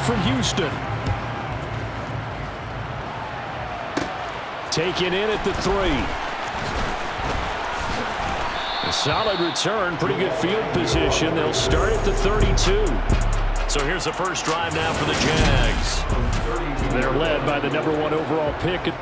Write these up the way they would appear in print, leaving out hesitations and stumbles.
from Houston. Taken in at the 3. A solid return, pretty good field position. They'll start at the 32. So here's the first drive now for the Jags. They're led by the #1 overall pick.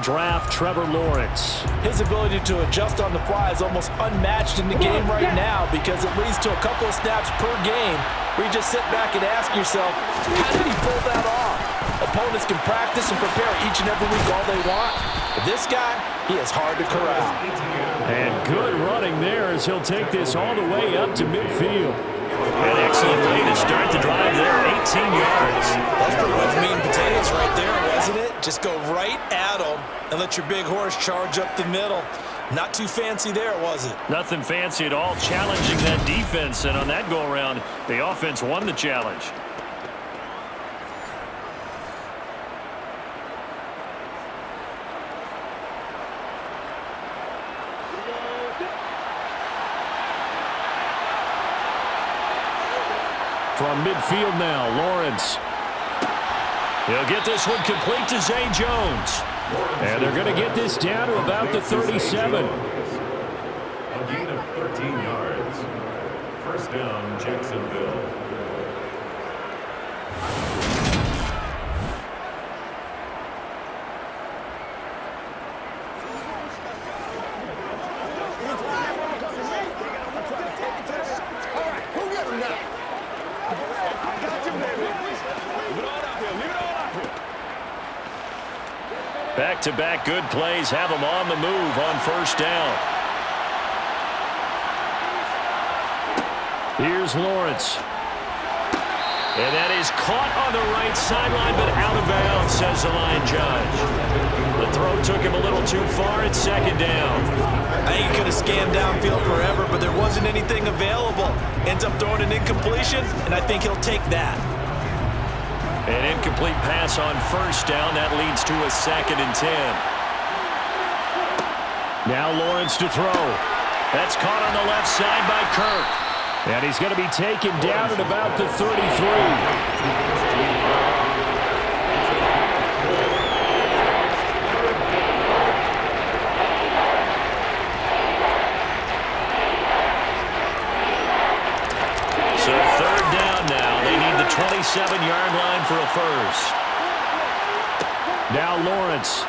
Draft Trevor Lawrence. His ability to adjust on the fly is almost unmatched in the game right now because it leads to a couple of snaps per game where you just sit back and ask yourself, how did he pull that off? Opponents can practice and prepare each and every week all they want, but this guy, he is hard to corral. And good running there as he'll take this all the way up to midfield. An excellent way to start the drive there, 18 yards. That's pretty much meat and potatoes right there, wasn't it? Just go right at them and let your big horse charge up the middle. Not too fancy there, was it? Nothing fancy at all, challenging that defense, and on that go-around, the offense won the challenge. From midfield now, Lawrence. He'll get this one complete to Zay Jones. And they're going to get this down to about the 37. A gain of 13 yards. First down, Jacksonville. Back-to-back good plays have them on the move on first down. Here's Lawrence. And that is caught on the right sideline, but out of bounds, says the line judge. The throw took him a little too far at second down. I think he could have scanned downfield forever, but there wasn't anything available. Ends up throwing an incompletion, and I think he'll take that. An incomplete pass on first down. That leads to a 2nd and 10. Now Lawrence to throw. That's caught on the left side by Kirk. And he's going to be taken down at about the 33. So 3rd down now. They need the 27-yard line for a first. Now Lawrence.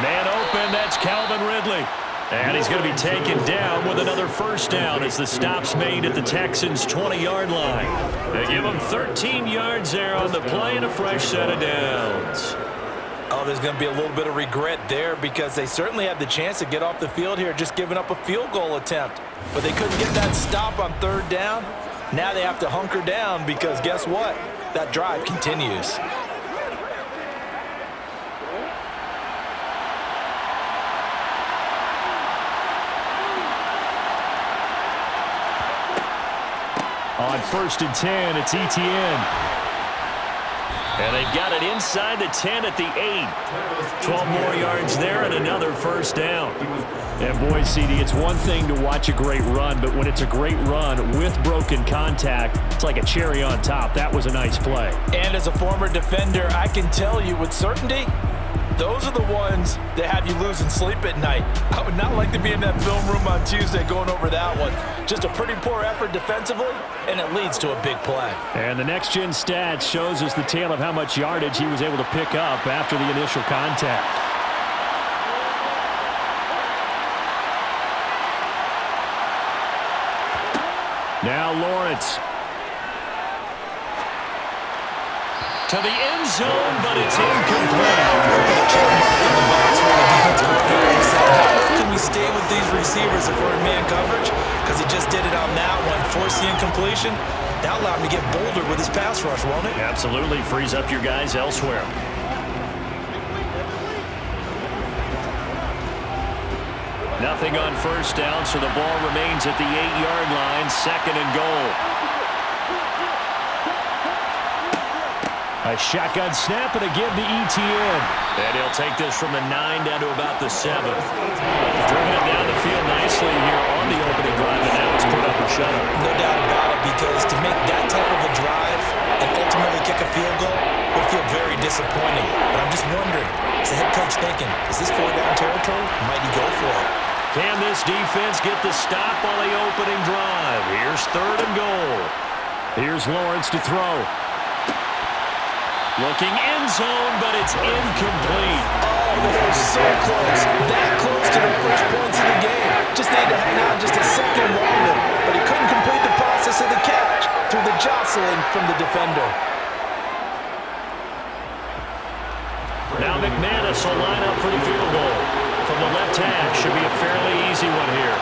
Man open, that's Calvin Ridley. And he's going to be taken down with another first down as the stop's made at the Texans' 20-yard line. They give him 13 yards there on the play and a fresh set of downs. Oh, there's going to be a little bit of regret there because they certainly had the chance to get off the field here just giving up a field goal attempt. But they couldn't get that stop on 3rd down. Now they have to hunker down because guess what? That drive continues. On 1st and 10, it's Etienne. And they've got it inside the 10 at the 8. 12 more yards there and another first down. And boy, CD, it's one thing to watch a great run, but when it's a great run with broken contact, it's like a cherry on top. That was a nice play. And as a former defender, I can tell you with certainty, those are the ones that have you losing sleep at night. I would not like to be in that film room on Tuesday going over that one. Just a pretty poor effort defensively, and it leads to a big play. And the next-gen stats shows us the tale of how much yardage he was able to pick up after the initial contact. Now Lawrence. To the end zone, but it's incomplete. How can we stay with these receivers if we're in man coverage? Because he just did it on that one, forced the incompletion. That allowed him to get bolder with his pass rush, won't it? Absolutely frees up your guys elsewhere. Nothing on first down, so the ball remains at the 8-yard line, 2nd and goal. A shotgun snap and a give to ETN. And he'll take this from the 9 down to about the 7. Driven it down the field nicely here on the opening drive, and now it's put up or shut up. No doubt about it, because to make that type of a drive and ultimately kick a field goal would feel very disappointing. But I'm just wondering, is the head coach thinking, is this 4-down territory? Might he go for it? Can this defense get the stop on the opening drive? Here's 3rd and goal. Here's Lawrence to throw. Looking end zone, but it's incomplete. Oh, they were so close. That close to the first points of the game. Just needed to hang on just a second longer. But he couldn't complete the process of the catch through the jostling from the defender. Now McManus will line up for the field goal. From the left hash, should be a fairly easy one here.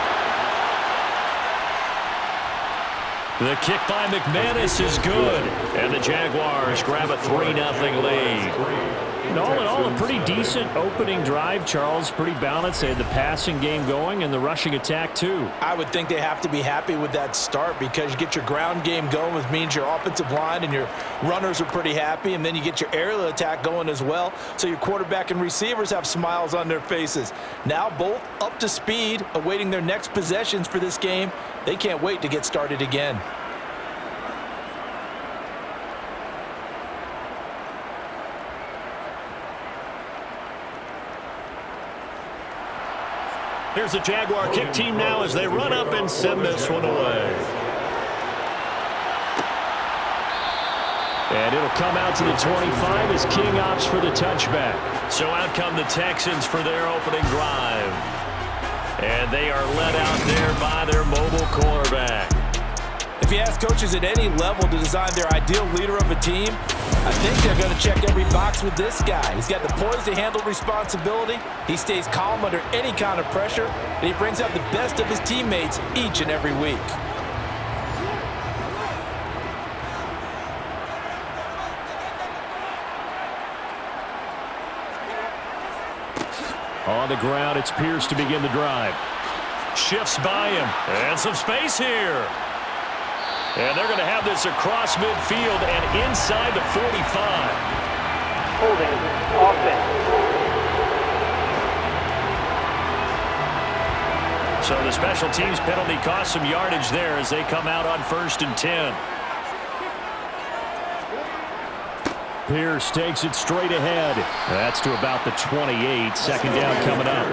The kick by McManus is good. And the Jaguars grab a 3-0 lead. And all in all, a pretty decent opening drive, Charles. Pretty balanced. They had the passing game going and the rushing attack, too. I would think they have to be happy with that start because you get your ground game going, which means your offensive line and your runners are pretty happy, and then you get your aerial attack going as well, so your quarterback and receivers have smiles on their faces. Now both up to speed, awaiting their next possessions for this game. They can't wait to get started again. Here's the Jaguar kick team now as they run up and send this one away. And it'll come out to the 25 as King opts for the touchback. So out come the Texans for their opening drive. And they are led out there by their mobile quarterback. If you ask coaches at any level to design their ideal leader of a team, I think they're going to check every box with this guy. He's got the poise to handle responsibility. He stays calm under any kind of pressure, and he brings out the best of his teammates each and every week. On the ground, it's Pierce to begin the drive. Shifts by him, and some space here. And they're going to have this across midfield and inside the 45. Holding offense. So the special teams penalty cost some yardage there as they come out on 1st and 10. Pierce takes it straight ahead. That's to about the 28. 2nd down coming up.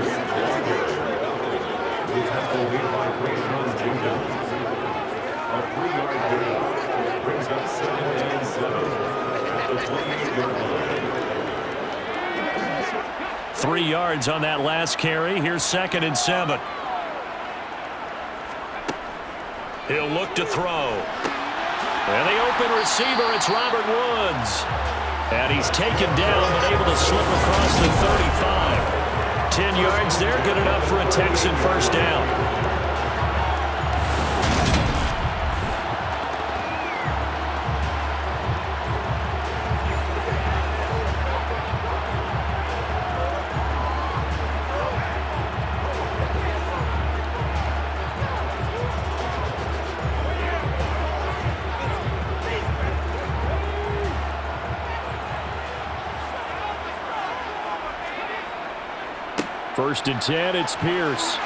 A 3-yard gain brings up 2nd and 7 at the 28-yard line. 3 yards on that last carry. Here's 2nd and 7. He'll look to throw. And the open receiver, it's Robert Woods. And he's taken down but able to slip across the 35. 10 yards there, good enough for a Texan first down. First and 10, it's Pierce.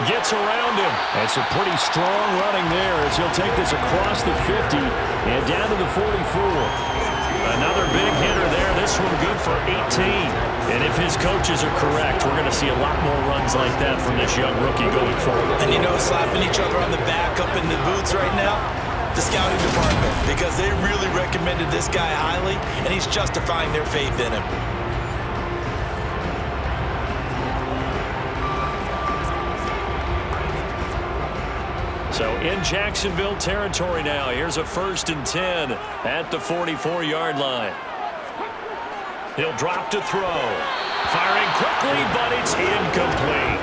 Gets around him. And some pretty strong running there as he'll take this across the 50 and down to the 44. Another big hitter there. This one good for 18. And if his coaches are correct, we're going to see a lot more runs like that from this young rookie going forward. And slapping each other on the back up in the boots right now, the scouting department, because they really recommended this guy highly, and he's justifying their faith in him. So in Jacksonville territory now. Here's a first and 10 at the 44-yard line. He'll drop to throw. Firing quickly, but it's incomplete.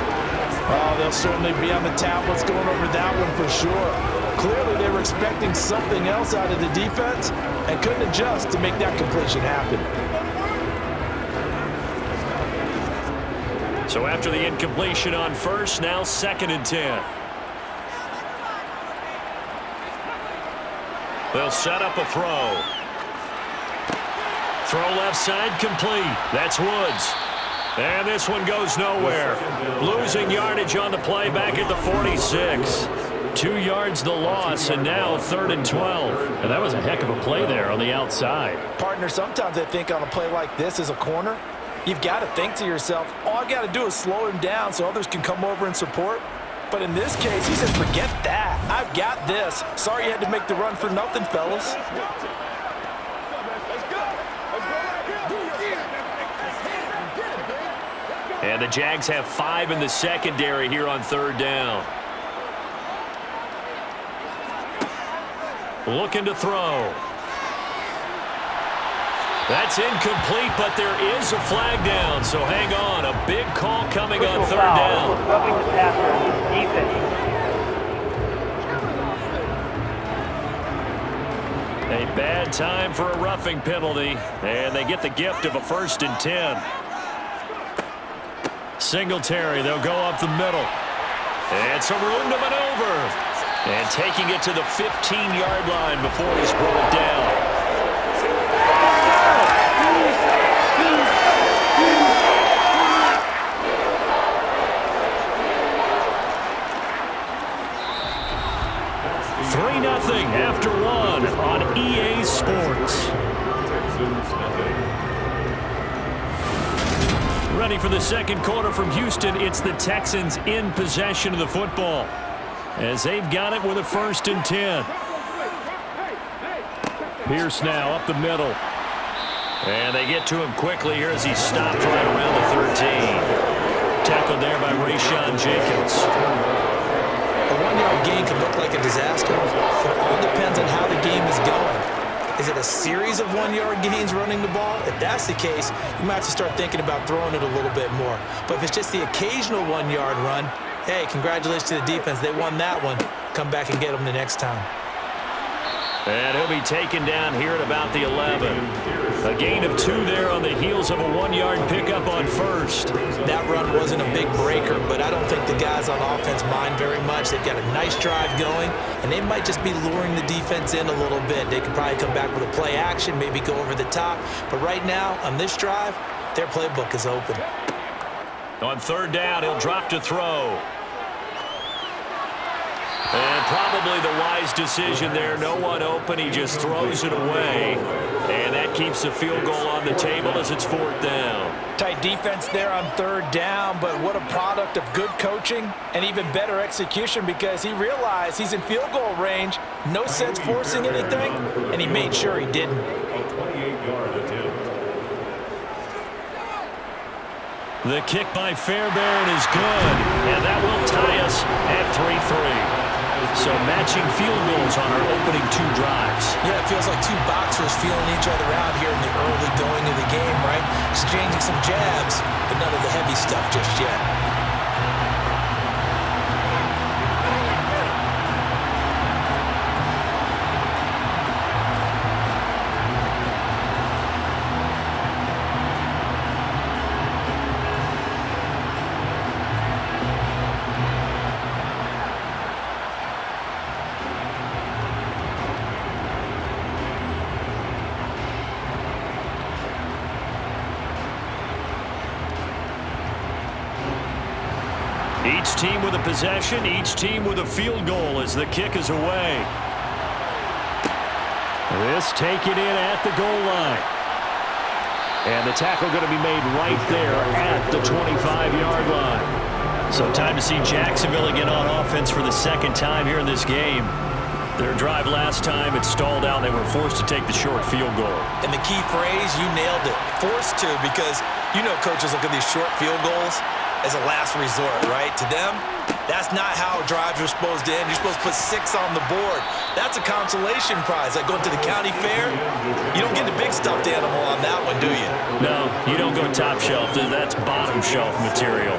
Oh, they'll certainly be on the tablets going over that one for sure. Clearly, they were expecting something else out of the defense and couldn't adjust to make that completion happen. So after the incompletion on first, now second and 10. They'll set up a throw. Throw left side complete. That's Woods. And this one goes nowhere. Losing yardage on the play back at the 46. 2 yards the loss, and now 3rd and 12. And that was a heck of a play there on the outside. Partner, sometimes I think on a play like this as a corner, you've got to think to yourself, all I got to do is slow him down so others can come over and support. But in this case, he said, forget that. I've got this. Sorry you had to make the run for nothing, fellas. And the Jags have 5 in the secondary here on 3rd down. Looking to throw. That's incomplete, but there is a flag down, so hang on. A big call coming on 3rd down. Roughing the passer, defense. A bad time for a roughing penalty, and they get the gift of a 1st and 10. Singletary, they'll go up the middle. And some room to maneuver. And taking it to the 15-yard line before he's brought down. Nothing after 1 on EA Sports. Ready for the second quarter from Houston. It's the Texans in possession of the football as they've got it with a 1st and 10. Pierce now up the middle. And they get to him quickly here as he stopped right around the 13. Tackled there by Rayshon Jenkins. A 1-yard gain can look like a disaster. It all depends on how the game is going. Is it a series of 1-yard gains running the ball? If that's the case, you might have to start thinking about throwing it a little bit more. But if it's just the occasional 1-yard run, hey, congratulations to the defense. They won that one. Come back and get them the next time. And he'll be taken down here at about the 11. A gain of 2 there on the heels of a 1-yard pickup on first. That run wasn't a big breaker, but I don't think the guys on offense mind very much. They've got a nice drive going, and they might just be luring the defense in a little bit. They could probably come back with a play action, maybe go over the top. But right now, on this drive, their playbook is open. On 3rd down, he'll drop to throw. And probably the wise decision there. No one open. He just throws it away. And that keeps the field goal on the table as it's 4th down. Tight defense there on 3rd down, but what a product of good coaching and even better execution because he realized he's in field goal range. No sense forcing anything, and he made sure he didn't. A 28-yard attempt. The kick by Fairbairn is good. And that will tie us at 3-3. So matching field goals on our opening 2 drives. Yeah, it feels like 2 boxers feeling each other out here in the early going of the game, right? Exchanging some jabs, but none of the heavy stuff just yet. Each team with a possession, each team with a field goal as the kick is away. This taken in at the goal line. And the tackle going to be made right there at the 25-yard line. So time to see Jacksonville again on offense for the second time here in this game. Their drive last time, it stalled out. They were forced to take the short field goal. And the key phrase, you nailed it. Forced to, because you know coaches look at these short field goals as a last resort, right? To them, that's not how drives are supposed to end. You're supposed to put 6 on the board. That's a consolation prize. Like going to the county fair, you don't get the big stuffed animal on that one, do you? No, you don't go top shelf. That's bottom shelf material.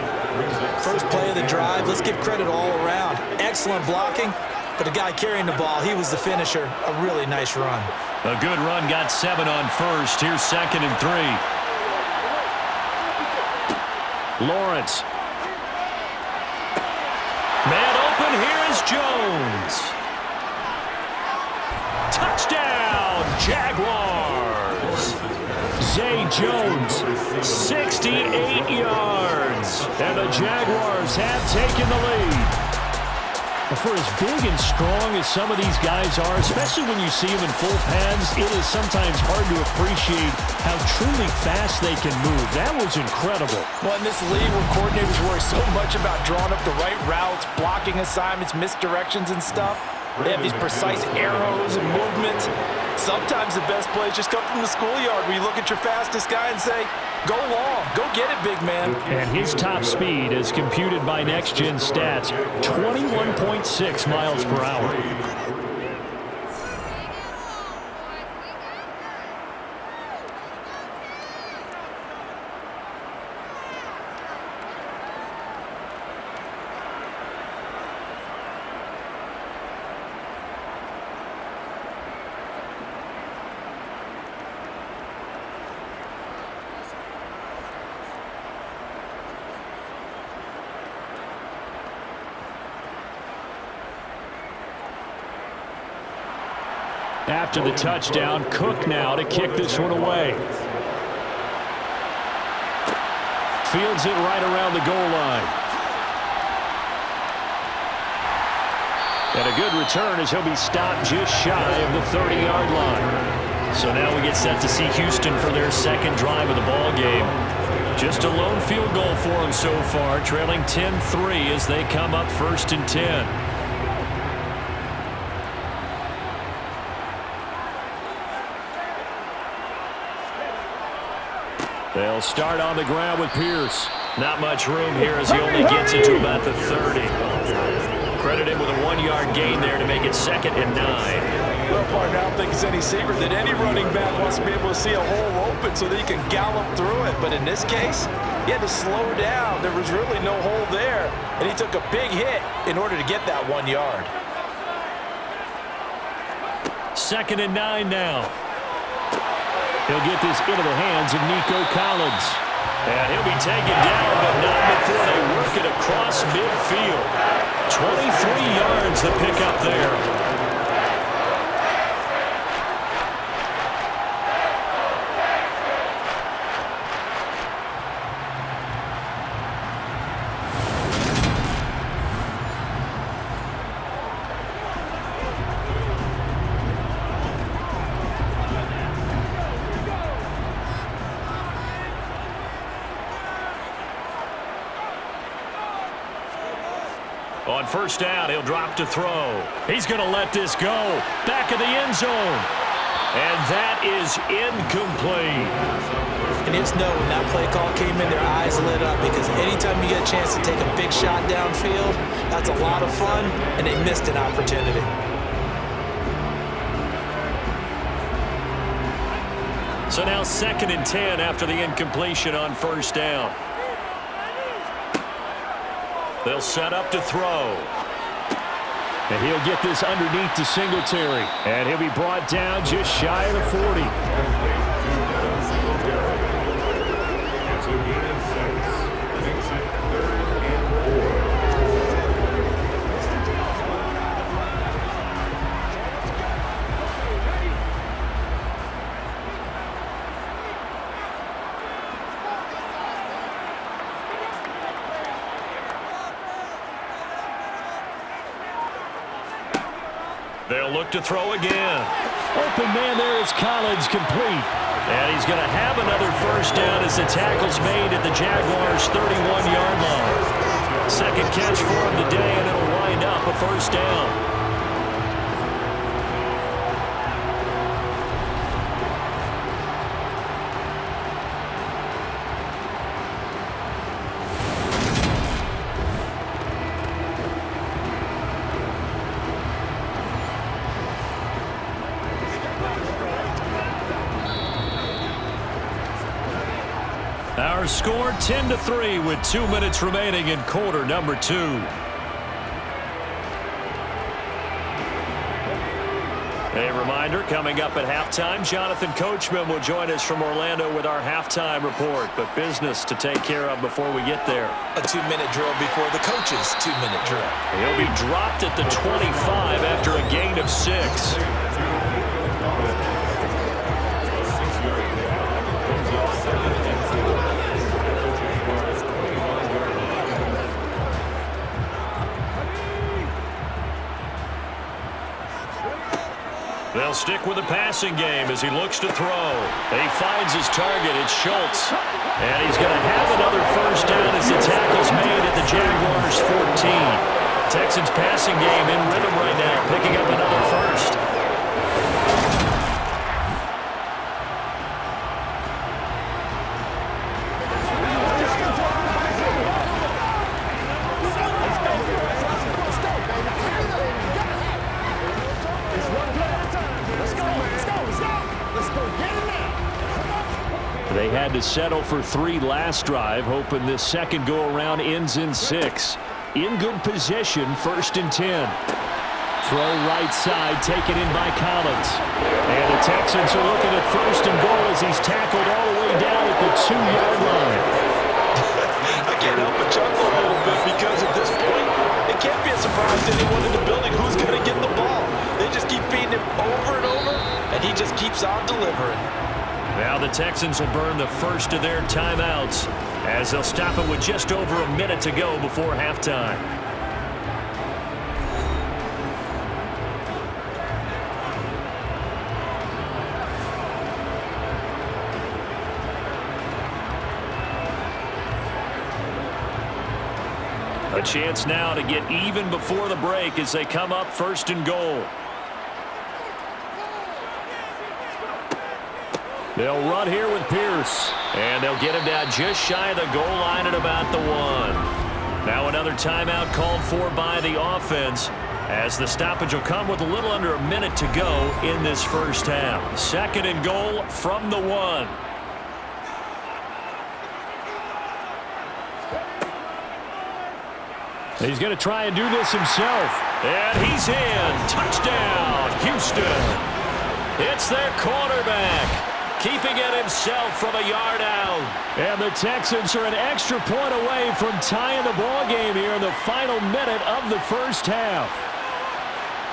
First play of the drive, let's give credit all around. Excellent blocking, but the guy carrying the ball, he was the finisher. A really nice run. A good run, got 7 on first. Here's 2nd and 3. Lawrence. Man open, here is Jones. Touchdown, Jaguars. Zay Jones, 68 yards. And the Jaguars have taken the lead. For as big and strong as some of these guys are, especially when you see them in full pads, it is sometimes hard to appreciate how truly fast they can move. That was incredible. Well, in this league where coordinators worry so much about drawing up the right routes, blocking assignments, misdirections and stuff, they have these precise arrows and movements. Sometimes the best plays just come from the schoolyard where you look at your fastest guy and say, go long, go get it, big man. And his top speed, as computed by Next Gen Stats, 21.6 miles per hour. After the touchdown, Cook now to kick this one away. Fields it right around the goal line. And a good return as he'll be stopped just shy of the 30-yard line. So now we get set to see Houston for their second drive of the ball game. Just a lone field goal for them so far, trailing 10-3 as they come up 1st and 10. They'll start on the ground with Pierce. Not much room here as he only gets it to about the 30. Credit him with a 1-yard gain there to make it 2nd and 9. Well, partner, I don't think it's any secret that any running back wants to be able to see a hole open so that he can gallop through it. But in this case, he had to slow down. There was really no hole there, and he took a big hit in order to get that 1 yard. 2nd and 9 now. He'll get this into the hands of Nico Collins. And he'll be taken down, but not before they work it across midfield. 23 yards the pickup there. On 1st down, he'll drop to throw. He's going to let this go. Back of the end zone. And that is incomplete. And just know when that play call came in, their eyes lit up because anytime you get a chance to take a big shot downfield, that's a lot of fun, and they missed an opportunity. So now 2nd and 10 after the incompletion on 1st down. They'll set up to throw. And he'll get this underneath to Singletary. And he'll be brought down just shy of the 40. They'll look to throw again. Open man there is Collins, complete. And he's going to have another first down as the tackle's made at the Jaguars' 31-yard line. Second catch for him today, and it'll wind up a first down. Our score 10-3 with 2 minutes remaining in quarter number 2. A reminder, coming up at halftime, Jonathan Coachman will join us from Orlando with our halftime report, but business to take care of before we get there. A 2-minute drill before the coach's 2-minute drill. He'll be dropped at the 25 after a gain of 6. They'll stick with the passing game as he looks to throw. He finds his target. It's Schultz. And he's going to have another first down as the tackle's made at the Jaguars' 14. Texans passing game in rhythm right now, picking up another first. They had to settle for 3 last drive, hoping this second go-around ends in 6. In good position, 1st and 10. Throw right side, taken in by Collins. And the Texans are looking at 1st and goal as he's tackled all the way down at the 2-yard line. I can't help but chuckle a little bit because at this point, it can't be a surprise to anyone in the building who's going to get the ball. They just keep feeding him over and over, and he just keeps on delivering. Now the Texans will burn the first of their timeouts as they'll stop it with just over a minute to go before halftime. A chance now to get even before the break as they come up 1st and goal. They'll run here with Pierce. And they'll get him down just shy of the goal line at about the 1. Now another timeout called for by the offense as the stoppage will come with a little under a minute to go in this first half. 2nd and goal from the 1. He's going to try and do this himself. And he's in. Touchdown, Houston. It's their quarterback, keeping it himself from a yard out. And the Texans are an extra point away from tying the ball game here in the final minute of the first half.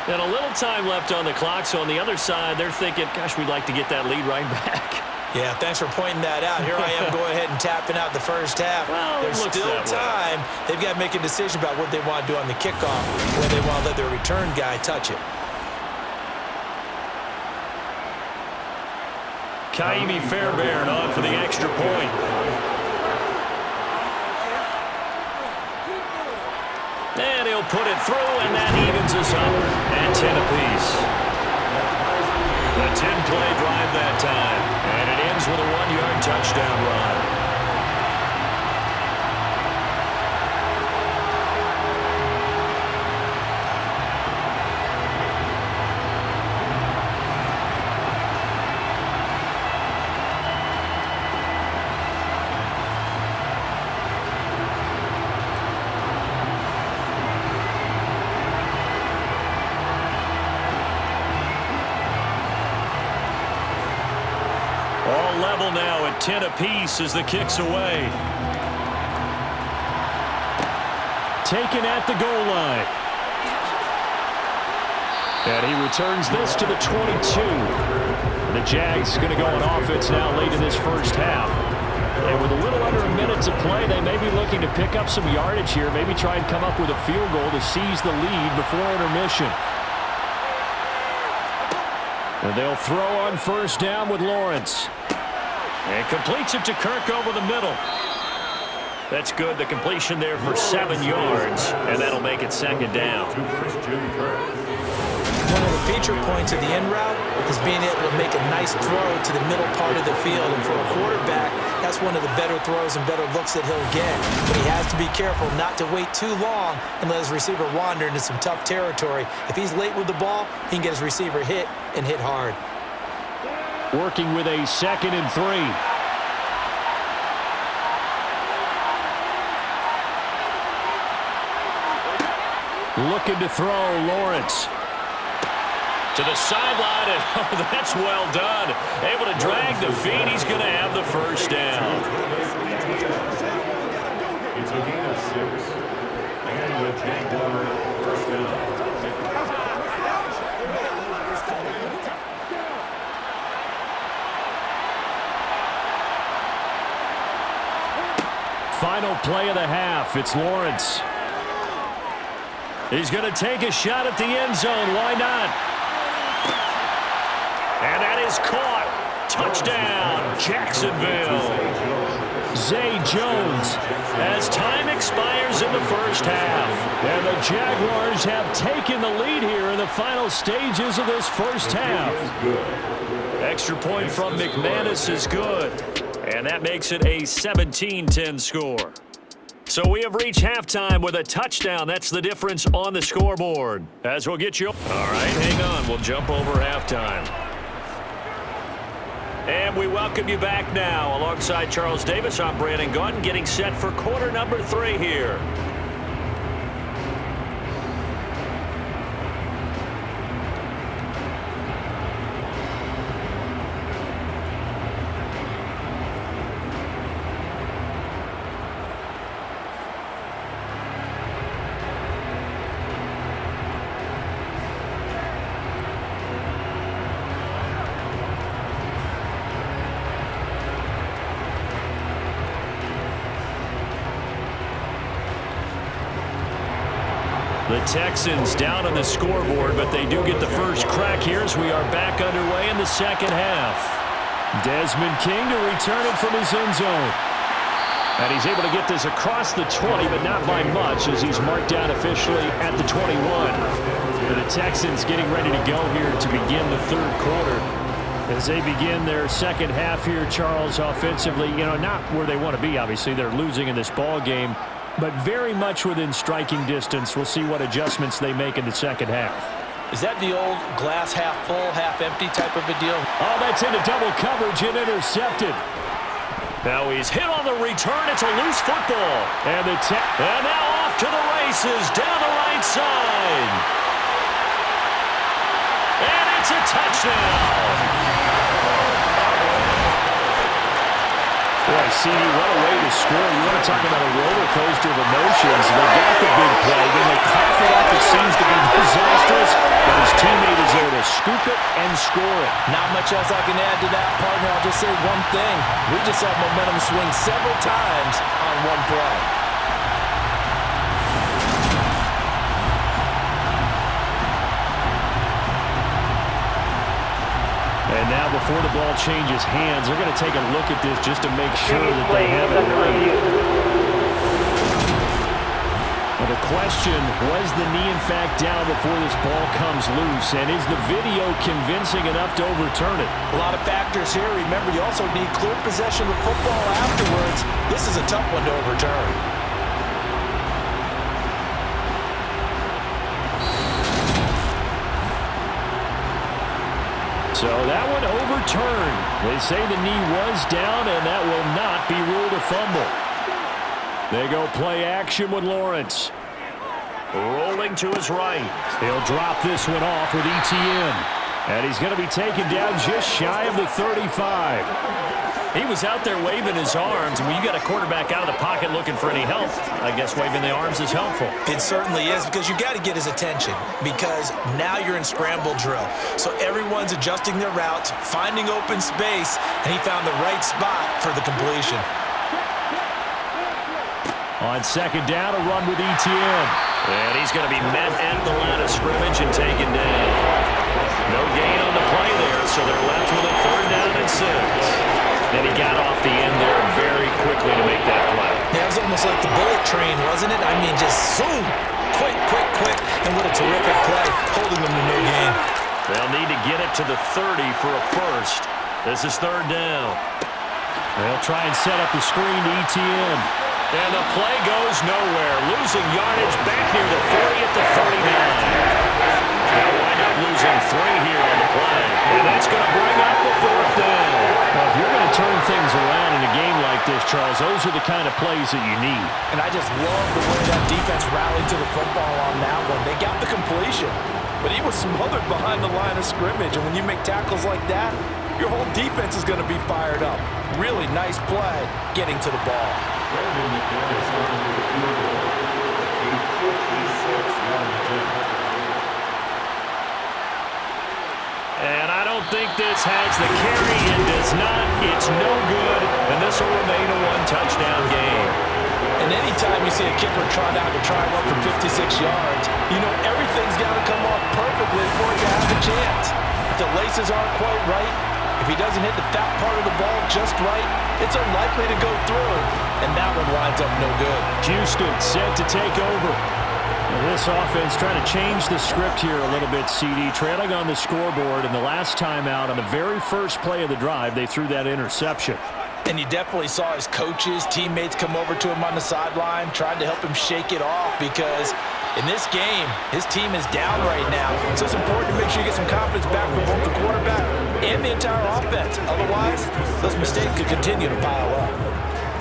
And a little time left on the clock, so on the other side, they're thinking, gosh, we'd like to get that lead right back. Yeah, thanks for pointing that out. Here I am going ahead and tapping out the first half. Well, there's still time. They've got to make a decision about what they want to do on the kickoff, where they want to let their return guy touch it. Kaimi Fairbairn on for the extra point. And he'll put it through, and that evens us up at 10 apiece. A 10-play drive that time, and it ends with a 1-yard touchdown run. Level now at 10 apiece as the kick's away. Taken at the goal line. And he returns this to the 22. The Jags going to go on offense now late in this first half. And with a little under a minute to play, they may be looking to pick up some yardage here, maybe try and come up with a field goal to seize the lead before intermission. And they'll throw on first down with Lawrence. And completes it to Kirk over the middle. That's good. The completion there for 7 yards, and that'll make it second down. One of the feature points of the in route is being able to make a nice throw to the middle part of the field. And for a quarterback, that's one of the better throws and better looks that he'll get. But he has to be careful not to wait too long and let his receiver wander into some tough territory. If he's late with the ball, he can get his receiver hit and hit hard. Working with a 2nd and 3. Looking to throw, Lawrence. To the sideline, and oh, that's well done. Able to drag the feet. He's going to have the first down. It's a gain of 6. And the Jaguars first down. Final play of the half. It's Lawrence. He's going to take a shot at the end zone. Why not? And that is caught. Touchdown, Jacksonville. Zay Jones. As time expires in the first half. And the Jaguars have taken the lead here in the final stages of this first half. Extra point from McManus is good. And that makes it a 17-10 score. So we have reached halftime with a touchdown. That's the difference on the scoreboard. As we'll get you. All right, hang on. We'll jump over halftime. And we welcome you back now. Alongside Charles Davis, I'm Brandon Gaudin, getting set for quarter number 3 here. The Texans down on the scoreboard, but they do get the first crack here as we are back underway in the second half. Desmond King to return it from his end zone. And he's able to get this across the 20, but not by much as he's marked down officially at the 21. And the Texans getting ready to go here to begin the third quarter. As they begin their second half here, Charles, offensively, not where they want to be, obviously. They're losing in this ball game, but very much within striking distance. We'll see what adjustments they make in the second half. Is that the old glass half full, half empty type of a deal? Oh, that's into double coverage and intercepted. Now he's hit on the return. It's a loose football. And now off to the races down the right side. And it's a touchdown. Boy, CD, what a way to score. You want to talk about a roller coaster of emotions. They got the big play, then they cough it up. It seems to be disastrous, but his teammate is there to scoop it and score it. Not much else I can add to that, partner. I'll just say one thing. We just saw momentum swing several times on one play. And now before the ball changes hands, they're going to take a look at this just to make sure that they have it right. Well, the question, was the knee in fact down before this ball comes loose? And is the video convincing enough to overturn it? A lot of factors here. Remember, you also need clear possession of the football afterwards. This is a tough one to overturn. So that one overturned. They say the knee was down, and that will not be ruled a fumble. They go play action with Lawrence. Rolling to his right. He'll drop this one off with ETN. And he's going to be taken down just shy of the 35. He was out there waving his arms. When you got a quarterback out of the pocket looking for any help, I guess waving the arms is helpful. It certainly is, because you got to get his attention, because now you're in scramble drill. So everyone's adjusting their routes, finding open space, and he found the right spot for the completion. On second down, a run with ETN. And he's going to be met at the line of scrimmage and taken down. No gain on the play there. train, wasn't it? I mean, just zoom. Quick, quick, quick. And what a terrific play, holding them to no gain. They'll need to get it to the 30 for a first. This is third down. They'll try and set up the screen to ETN. And the play goes nowhere. Losing yardage back near the 40 at the 39. They'll wind up losing 3 here on the play. And that's going to bring up the fourth down. Well, if you're going to turn things around in a game like this, Charles, those are the kind of plays that you need. And I just love the way that defense rallied to the football on that one. They got the completion, but he was smothered behind the line of scrimmage. And when you make tackles like that, your whole defense is going to be fired up. Really nice play getting to the ball. Brandon McManus on to the field goal. A 56-yard attempt. And I don't think this has the carry. It does not. It's no good. And this will remain a one-touchdown game. And anytime you see a kicker trot out to try one for 56 yards, you know everything's got to come off perfectly before you have a chance. If the laces aren't quite right, if he doesn't hit the fat part of the ball just right, it's unlikely to go through. And that one winds up no good. Houston set to take over. This offense trying to change the script here a little bit, CD. Trailing on the scoreboard, and the last time out on the very first play of the drive, they threw that interception. And you definitely saw his coaches, teammates come over to him on the sideline, trying to help him shake it off because in this game, his team is down right now. So it's important to make sure you get some confidence back from both the quarterback and the entire offense. Otherwise, those mistakes could continue to pile up.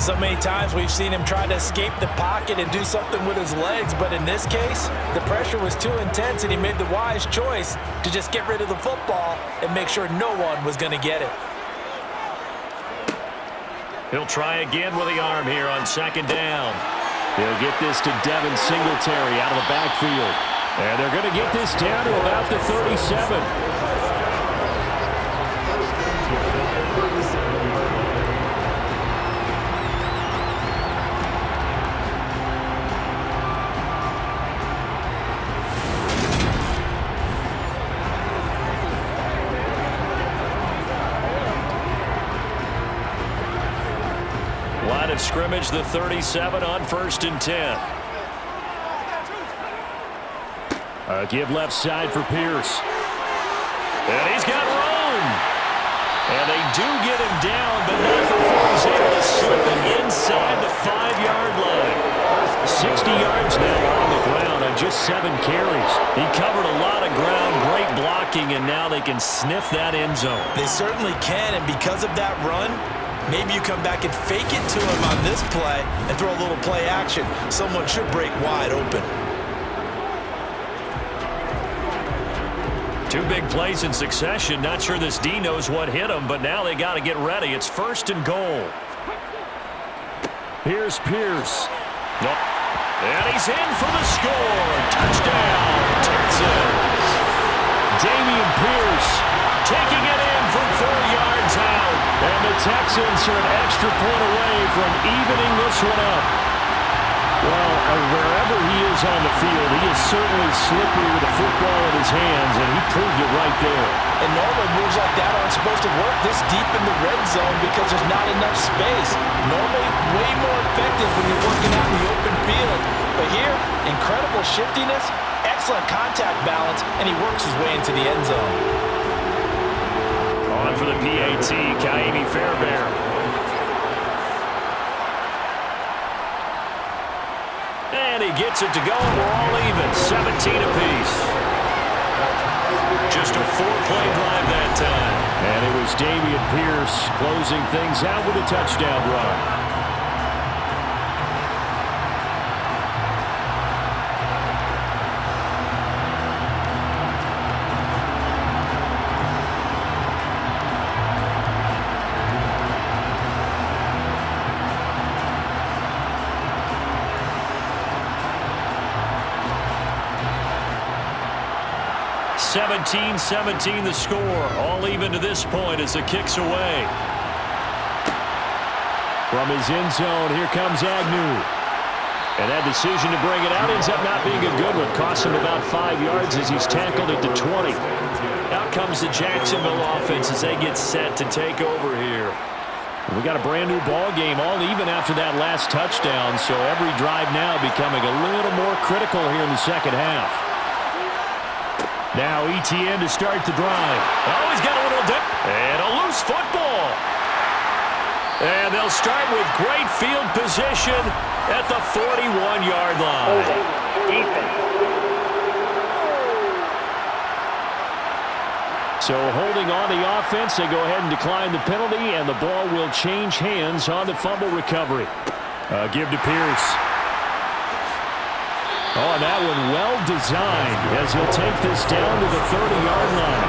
So many times we've seen him try to escape the pocket and do something with his legs, but in this case, the pressure was too intense and he made the wise choice to just get rid of the football and make sure no one was going to get it. He'll try again with the arm here on second down. They'll get this to Devin Singletary out of the backfield. And they're going to get this down to about the 37. Line of scrimmage, the 37 on 1st and 10. Give left side for Pierce. And he's got room. And they do get him down, but not before he's able to slip him inside the 5-yard line. 60 yards now on the ground on just 7 carries. He covered a lot of ground, great blocking, and now they can sniff that end zone. They certainly can, and because of that run, maybe you come back and fake it to him on this play and throw a little play action. Someone should break wide open. 2 big plays in succession. Not sure this D knows what hit him, but now they got to get ready. It's 1st and goal. Here's Pierce. No. And he's in for the score. Touchdown, Texans. Damian Pierce taking it in from 4 yards out. And the Texans are an extra point away from evening this one up. Well, wherever he is on the field, he is certainly slippery with the football in his hands, and he proved it right there. And normally moves like that aren't supposed to work this deep in the red zone because there's not enough space. Normally way more effective when you're working out in the open field. But here, incredible shiftiness, excellent contact balance, and he works his way into the end zone. On for the PAT, Kaimi Fairbairn. And he gets it to go, and we're all even, 17 apiece. Just a 4-play drive that time. And it was Damian Pierce closing things out with a touchdown run. (17-17) the score. All even to this point as the kick's away. From his end zone, here comes Agnew. And that decision to bring it out ends up not being a good one. Cost him about 5 yards as he's tackled at the 20. Out comes the Jacksonville offense as they get set to take over here. We got a brand new ball game, all even after that last touchdown, so every drive now becoming a little more critical here in the second half. Now ETN to start the drive. Oh, he's got a little dip. And a loose football. And they'll start with great field position at the 41-yard line. Defense. So holding on the offense, they go ahead and decline the penalty, and the ball will change hands on the fumble recovery. Give to Pierce. Oh, and that one well designed as he'll take this down to the 30-yard line.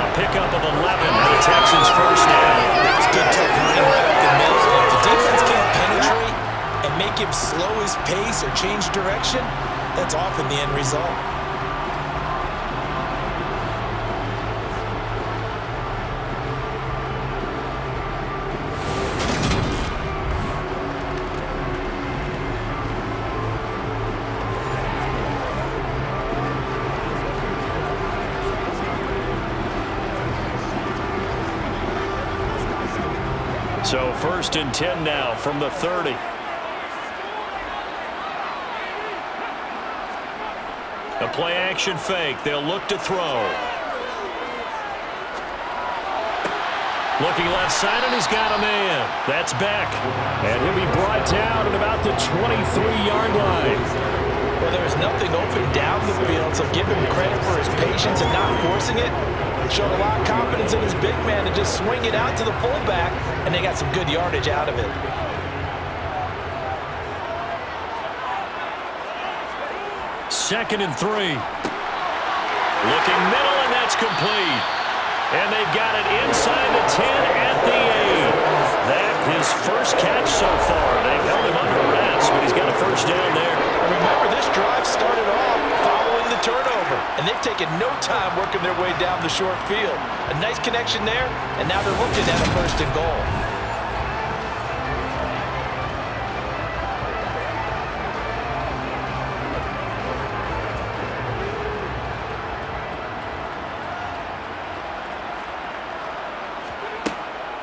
A pickup of 11 and the Texans first down. That's good tough line right up the middle. If the defense can't penetrate and make him slow his pace or change direction, that's often the end result. So 1st and 10 now from the 30. A play action fake. They'll look to throw. Looking left side, and he's got a man. That's Beck. And he'll be brought down at about the 23-yard line. Well, there's nothing open down the field, so give him credit for his patience and not forcing it. Showed a lot of confidence in his big man to just swing it out to the fullback, and they got some good yardage out of it. 2nd and 3. Looking middle, and that's complete. And they've got it inside the 10 at the 8. That's his first catch so far. They've held him under wraps, but he's got a first down there. Remember, this drive started off following the turnover, and they've taken no time working their way down the short field. A nice connection there, and now they're looking at a 1st and goal.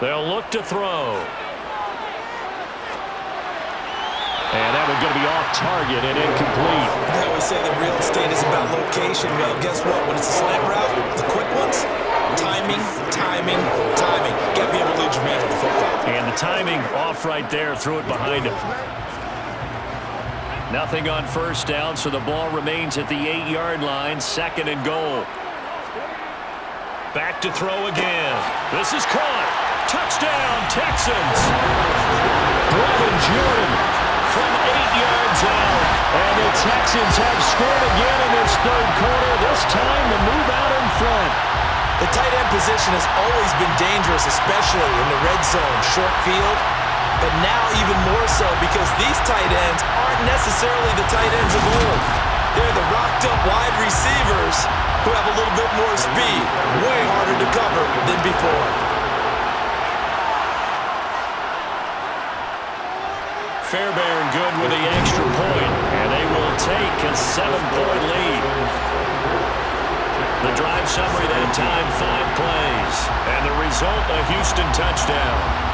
They'll look to throw. And that one's going to be off target and incomplete. I always say that real estate is about location. Well, guess what? When it's a slant route, the quick ones, timing, timing, timing. Got to be able to lead your man with the football. And the timing off right there. Threw it behind him. Nothing on first down, so the ball remains at the 8-yard line. 2nd and goal. Back to throw again. This is caught. Touchdown, Texans. Brevin Jordan from 8 yards out. And the Texans have scored again in this 3rd quarter. This time the move out in front. The tight end position has always been dangerous, especially in the red zone, short field. But now even more so because these tight ends aren't necessarily the tight ends of old. They're the rocked-up wide receivers who have a little bit more speed. Way harder to cover than before. Fairbairn good with the extra point, and they will take a 7-point lead. The drive summary that time, 5 plays, and the result, a Houston touchdown.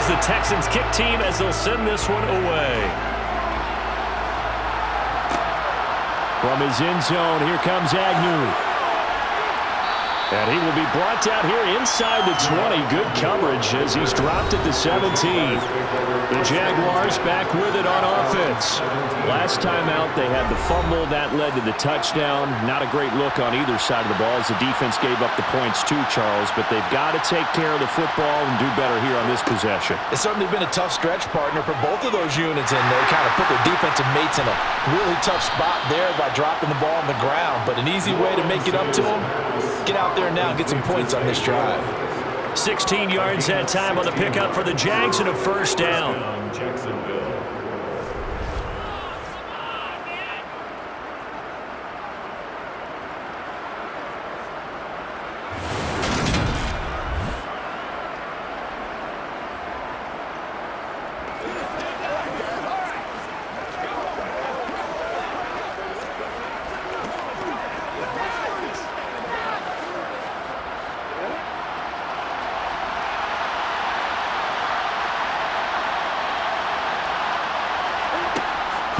The Texans kick team as they'll send this one away. From his end zone, here comes Agnew. And he will be brought down here inside the 20. Good coverage as he's dropped at the 17. The Jaguars back with it on offense. Last time out, they had the fumble. That led to the touchdown. Not a great look on either side of the ball as the defense gave up the points too, Charles. But they've got to take care of the football and do better here on this possession. It's certainly been a tough stretch, partner, for both of those units, and they kind of put their defensive mates in a really tough spot there by dropping the ball on the ground. But an easy way to make it up to them, get out there now and get some points on this drive. 16 yards that time on the pickup for the Jags and a first down. Jacksonville.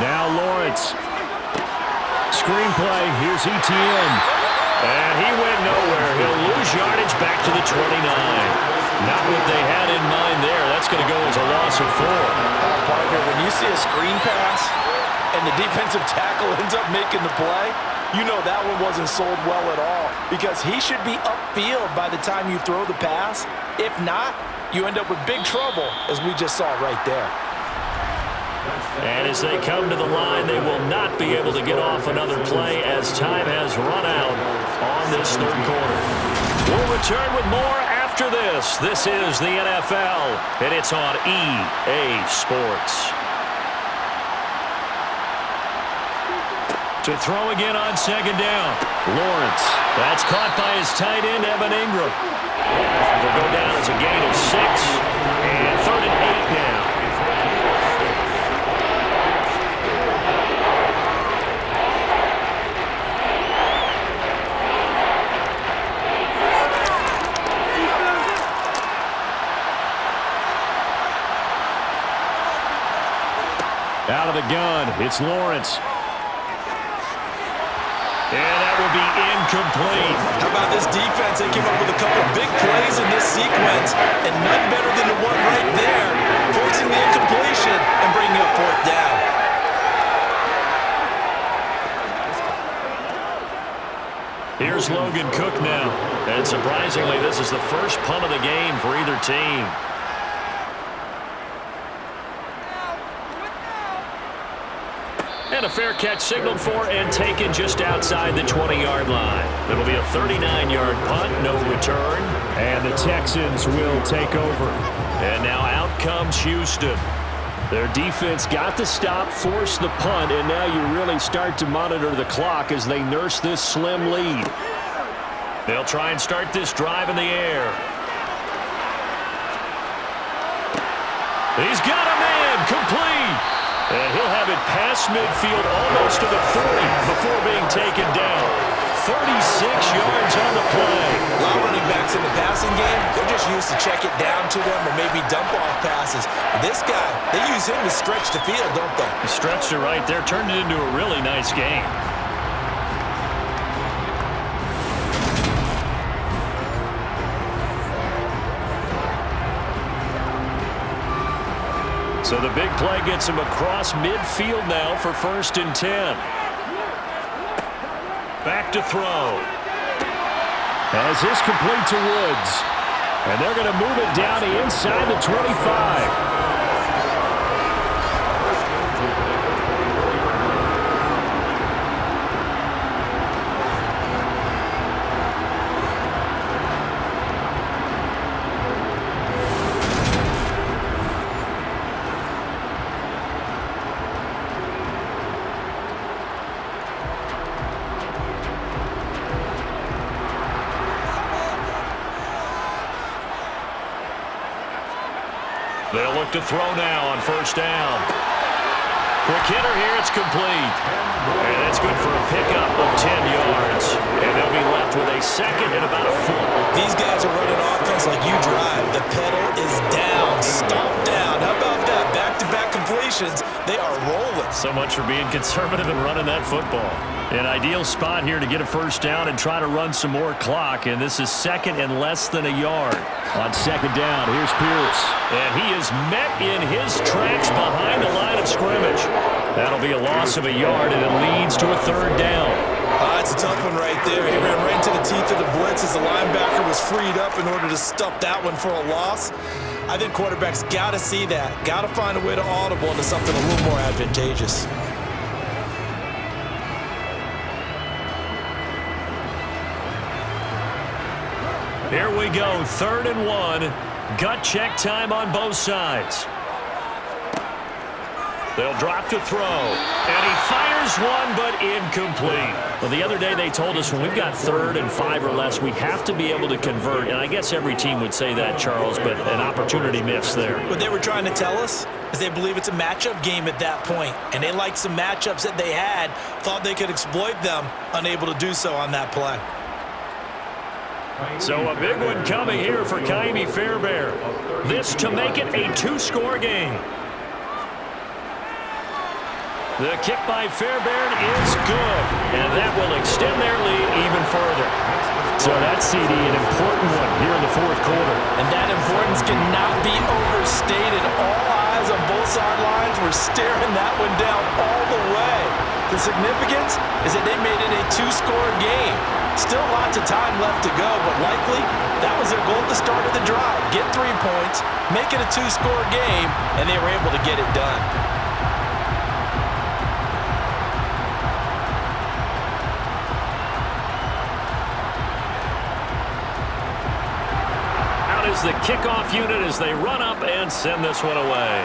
Now Lawrence. Screenplay. Here's ETN. And he went nowhere. He'll lose yardage back to the 29. Not what they had in mind there. That's going to go as a loss of 4. Partner, when you see a screen pass and the defensive tackle ends up making the play, you know that one wasn't sold well at all because he should be upfield by the time you throw the pass. If not, you end up with big trouble, as we just saw right there. And as they come to the line, they will not be able to get off another play as time has run out on this third quarter. We'll return with more after this. This is the NFL, and it's on EA Sports. To throw again on second down. Lawrence. That's caught by his tight end, Evan Ingram. Will go down as a gain of 6. And 3rd and 8 now. Out of the gun, it's Lawrence. And that will be incomplete. How about this defense? They came up with a couple big plays in this sequence, and none better than the one right there, forcing the incompletion and bringing up 4th down. Here's Logan Cook now. And surprisingly, this is the first punt of the game for either team. And a fair catch signaled for and taken just outside the 20-yard line. It'll be a 39-yard punt, no return. And the Texans will take over. And now out comes Houston. Their defense got the stop, forced the punt, and now you really start to monitor the clock as they nurse this slim lead. They'll try and start this drive in the air. He's got a man, complete. And he'll have it past midfield almost to the 40 before being taken down. 36 yards on the play. A lot of running backs in the passing game, they're just used to check it down to them or maybe dump off passes. But this guy, they use him to stretch the field, don't they? He stretched it right there, turned it into a really nice game. So the big play gets him across midfield now for 1st and 10. Back to throw. As this complete to Woods. And they're going to move it down inside the 25. They'll look to throw now on 1st down. Quick hitter here, it's complete. And that's good for a pickup of 10 yards. And they'll be left with a 2nd and about a 4. These guys are running offense like you drive. The pedal is down, stomped down. How about that? Back-to-back completions. They are rolling. So much for being conservative and running that football. An ideal spot here to get a 1st down and try to run some more clock. And this is 2nd and less than a yard. On 2nd down, here's Pierce. And he is met in his tracks behind the line of scrimmage. That'll be a loss of a yard, and it leads to a 3rd down. That's a tough one right there. He ran right into the teeth of the blitz as the linebacker was freed up in order to stuff that one for a loss. I think quarterbacks got to see that. Got to find a way to audible into something a little more advantageous. Here we go, 3rd and 1. Gut check time on both sides. They'll drop to throw. And he fires one, but incomplete. Well, the other day they told us when we've got 3rd and 5 or less, we have to be able to convert. And I guess every team would say that, Charles, but an opportunity missed there. What they were trying to tell us is they believe it's a matchup game at that point. And they liked some matchups that they had, thought they could exploit them, unable to do so on that play. So a big one coming here for Kaimi Fairbairn. This to make it a 2-score game. The kick by Fairbairn is good, and that will extend their lead even further. So that's, CD, an important one here in the 4th quarter. And that importance cannot be overstated. All eyes on both sidelines were staring that one down all the way. The significance is that they made it a 2-score game. Still lots of time left to go, but likely that was their goal at the start of the drive. Get 3 points, make it a 2-score game, and they were able to get it done. Is the kickoff unit as they run up and send this one away.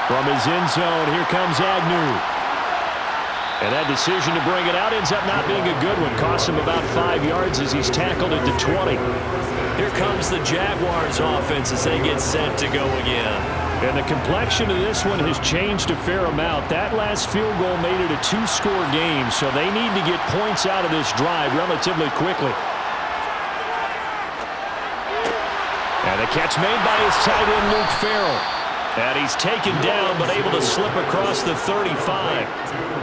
From his end zone, here comes Agnew. And that decision to bring it out ends up not being a good one. Costs him about 5 yards as he's tackled it to 20. Here comes the Jaguars offense as they get set to go again. And the complexion of this one has changed a fair amount. That last field goal made it a 2-score game, so they need to get points out of this drive relatively quickly. And the catch made by his tight end, Luke Farrell. And he's taken down, but able to slip across the 35.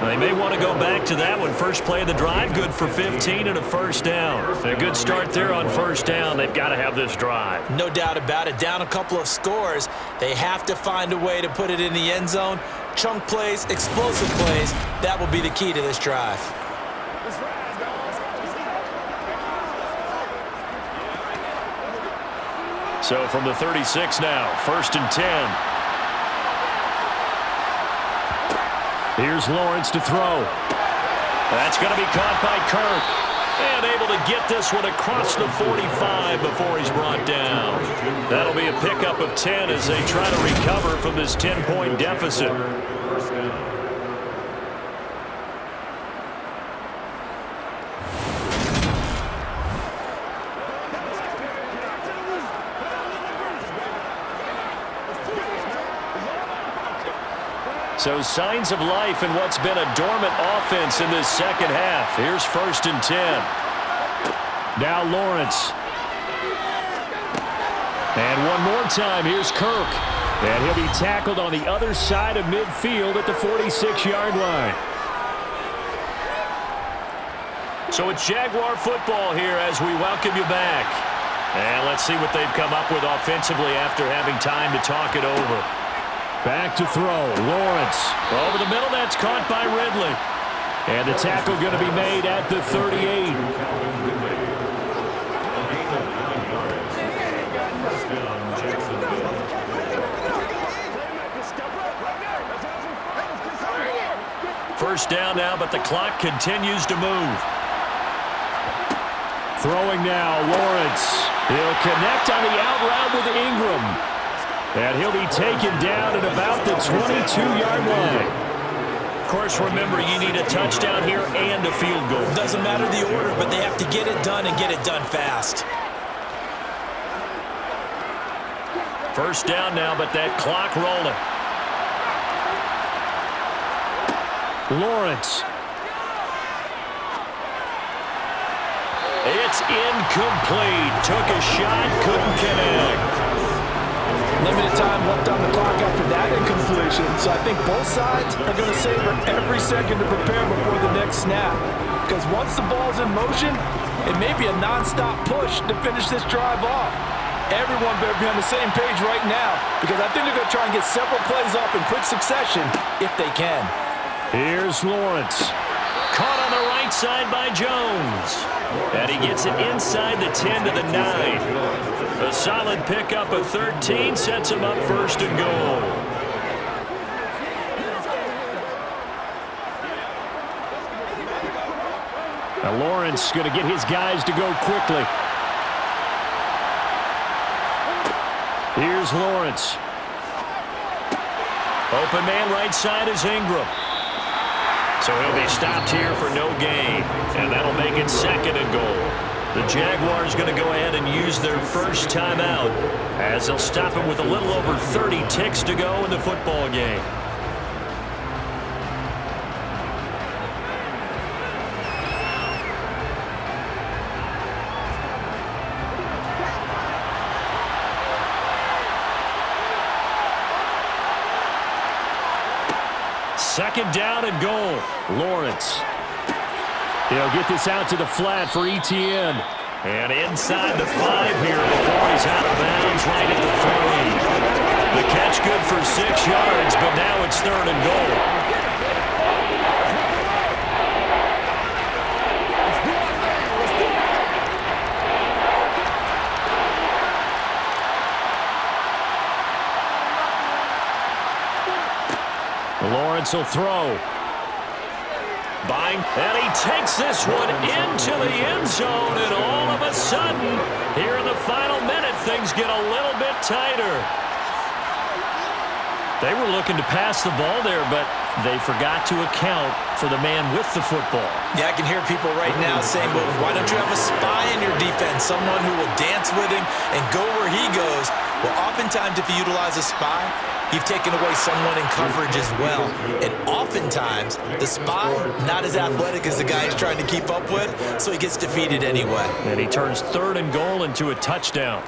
They may want to go back to that one. First play of the drive, good for 15 and a 1st down. A good start there on 1st down. They've got to have this drive. No doubt about it. Down a couple of scores. They have to find a way to put it in the end zone. Chunk plays, explosive plays. That will be the key to this drive. So from the 36 now, 1st and 10. Here's Lawrence to throw. That's going to be caught by Kirk. And able to get this one across the 45 before he's brought down. That'll be a pickup of 10 as they try to recover from this 10-point deficit. So signs of life in what's been a dormant offense in this 2nd half. Here's 1st and 10. Now Lawrence. And one more time, here's Kirk. And he'll be tackled on the other side of midfield at the 46-yard line. So it's Jaguar football here as we welcome you back. And let's see what they've come up with offensively after having time to talk it over. Back to throw, Lawrence. Over the middle, that's caught by Ridley. And the tackle going to be made at the 38. First down now, but the clock continues to move. Throwing now, Lawrence. He'll connect on the out route with Ingram. And he'll be taken down at about the 22-yard line. Of course, remember, you need a touchdown here and a field goal. Doesn't matter the order, but they have to get it done and get it done fast. First down now, but that clock rolling. Lawrence. It's incomplete. Took a shot, couldn't connect. Limited time left on the clock after that incompletion, so I think both sides are going to savor every second to prepare before the next snap. Because once the ball's in motion, it may be a non-stop push to finish this drive off. Everyone better be on the same page right now, because I think they're going to try and get several plays off in quick succession if they can. Here's Lawrence. Caught on the right side by Jones. And he gets it inside the 10 to the 9. A solid pickup of 13 sets him up 1st and goal. Now Lawrence going to get his guys to go quickly. Here's Lawrence. Open man right side is Ingram. So he'll be stopped here for no gain. And that'll make it 2nd and goal. The Jaguars going to go ahead and use their first timeout as they'll stop him with a little over 30 ticks to go in the football game. Second down and goal. Lawrence. He'll get this out to the flat for Etienne. And inside the 5 here before he's out of bounds right at the 3. The catch good for 6 yards, but now it's 3rd and goal. Lawrence will throw. Buying, and he takes this one into the end zone, and all of a sudden, here in the final minute, things get a little bit tighter. They were looking to pass the ball there, but they forgot to account for the man with the football. Yeah, I can hear people right now saying, well, why don't you have a spy in your defense, someone who will dance with him and go where he goes? Well, oftentimes if you utilize a spy, you've taken away someone in coverage as well. And oftentimes, the spy, not as athletic as the guy he's trying to keep up with, so he gets defeated anyway. And he turns 3rd and goal into a touchdown.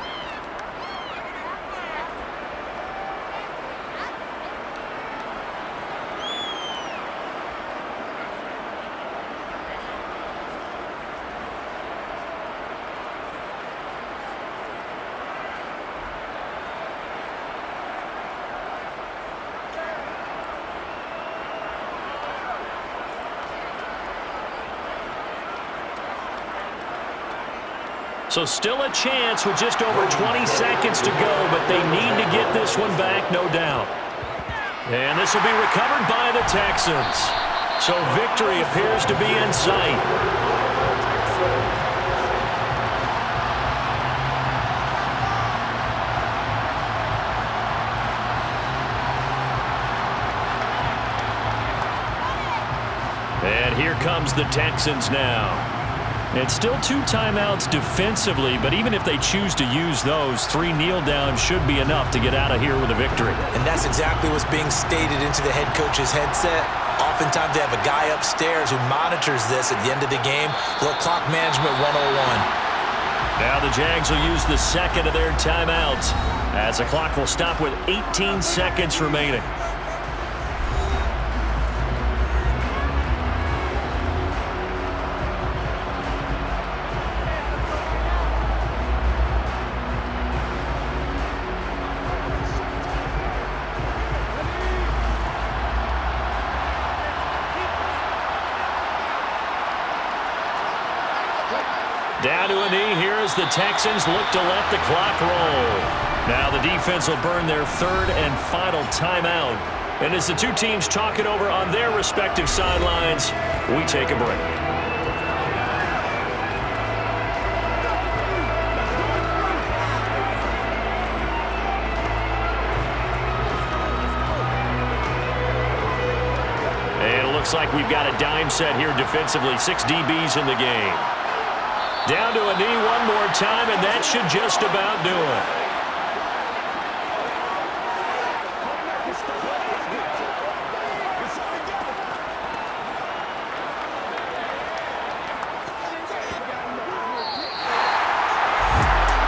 So still a chance with just over 20 seconds to go, but they need to get this one back, no doubt. And this will be recovered by the Texans. So victory appears to be in sight. And here comes the Texans now. It's still 2 timeouts defensively, but even if they choose to use those, 3 kneel downs should be enough to get out of here with a victory. And that's exactly what's being stated into the head coach's headset. Oftentimes they have a guy upstairs who monitors this at the end of the game. Little clock management 101. Now the Jags will use the 2nd of their timeouts as the clock will stop with 18 seconds remaining. Down to a knee here as the Texans look to let the clock roll. Now the defense will burn their 3rd and final timeout. And as the 2 teams talk it over on their respective sidelines, we take a break. And it looks like we've got a dime set here defensively. 6 DBs in the game. Down to a knee one more time, and that should just about do it.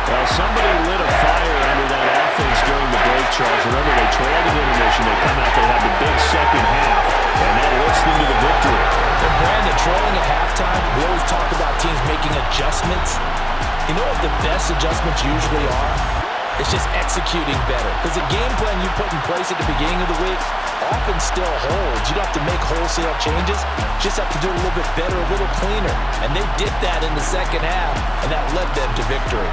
Well, somebody lit a fire under that offense during the break, Charles. Remember, they trailed in intermission. They come out, they have the big second half, and that lifts them to the victory. And Brandon, trailing at halftime, we always talk about teams making adjustments. You know what the best adjustments usually are? It's just executing better. Because the game plan you put in place at the beginning of the week often still holds. You don't have to make wholesale changes. You just have to do it a little bit better, a little cleaner. And they did that in the second half, and that led them to victory.